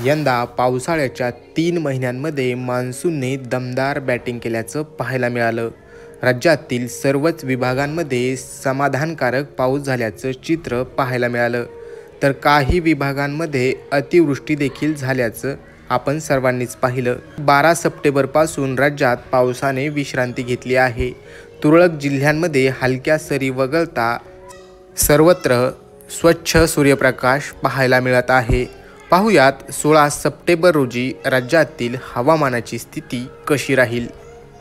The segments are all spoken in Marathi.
यंदा पावसाळ्याच्या 3 महिन्यांमध्ये मान्सूनने दमदार बॅटिंग केल्याचं पाहायला मिळालं. राज्यातील सर्वच विभागांमध्ये समाधानकारक पाऊस झाल्याचं चित्र पाहायला मिळालं. तर काही विभागांमध्ये अतिवृष्टी देखील झाल्याचं आपण सर्वांनीच पाहिलं. 12 सप्टेंबरपासून राज्यात पावसाने विश्रांती घेतली आहे. तुरळक जिल्ह्यांमध्ये हलक्या सरी वगळता सर्वत्र स्वच्छ सूर्यप्रकाश पाहायला मिळत आहे. पाहुयात 16 सप्टेंबर रोजी राज्यातील हवामानाची स्थिती कशी राहील.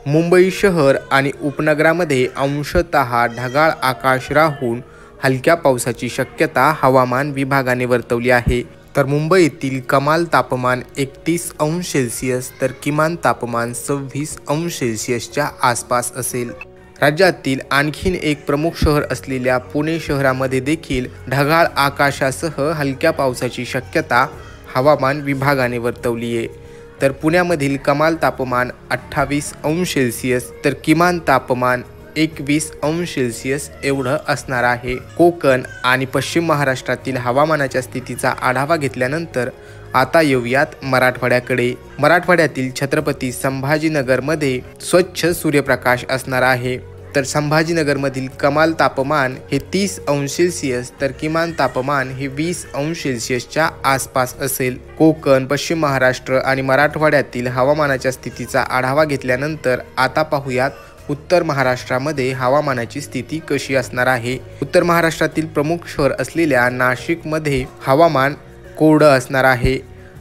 मुंबई शहर आणि उपनगरामध्ये अंशतः ढगाळ आकाश राहून हलक्या पावसाची शक्यता हवामान विभागाने वर्तवली आहे. तर मुंबईतील कमाल तापमान 31 अंश सेल्सिअस तर किमान तापमान 26 अंश सेल्सिअसच्या आसपास असेल. राज्यातील आणखीन एक प्रमुख शहर असलेल्या पुणे शहरामध्ये देखील ढगाळ आकाशासह हलक्या पावसाची शक्यता हवामान विभागाने वर्तवली आहे. तर पुण्यामधील कमाल तापमान 28 अंश सेल्सिअस तर किमान तापमान 21 अंश सेल्सिअस एवढं असणार आहे. कोकण आणि पश्चिम महाराष्ट्रातील हवामानाच्या स्थितीचा आढावा घेतल्यानंतर आता येऊयात मराठवाड्याकडे. मराठवाड्यातील छत्रपती संभाजीनगरमध्ये स्वच्छ सूर्यप्रकाश असणार आहे. तर संभाजीनगरमधील कमाल तापमान हे 30 अंश सेल्सिअस तर किमान तापमान हे 20 अंश सेल्सिअसच्या आसपास असेल. कोकण, पश्चिम महाराष्ट्र आणि मराठवाड्यातील हवामानाच्या स्थितीचा आढावा घेतल्यानंतर आता पाहूयात उत्तर महाराष्ट्रामध्ये हवामानाची स्थिती कशी असणार आहे. उत्तर महाराष्ट्रातील प्रमुख शहर असलेल्या नाशिकमध्ये हवामान कोरडं असणार आहे.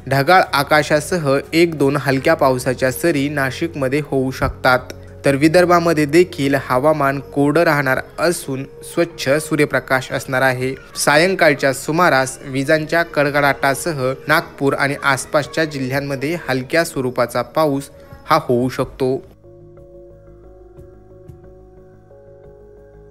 ढगाळ आकाशासह 1-2 हलक्या पावसाच्या सरी नाशिकमध्ये होऊ शकतात. तर विदर्भामध्ये देखील हवामान कोरडं राहणार असून स्वच्छ सूर्यप्रकाश असणार आहे. सायंकाळच्या सुमारास विजांच्या कडकडाटासह नागपूर आणि आसपासच्या जिल्ह्यांमध्ये हलक्या स्वरूपाचा पाऊस हा होऊ शकतो.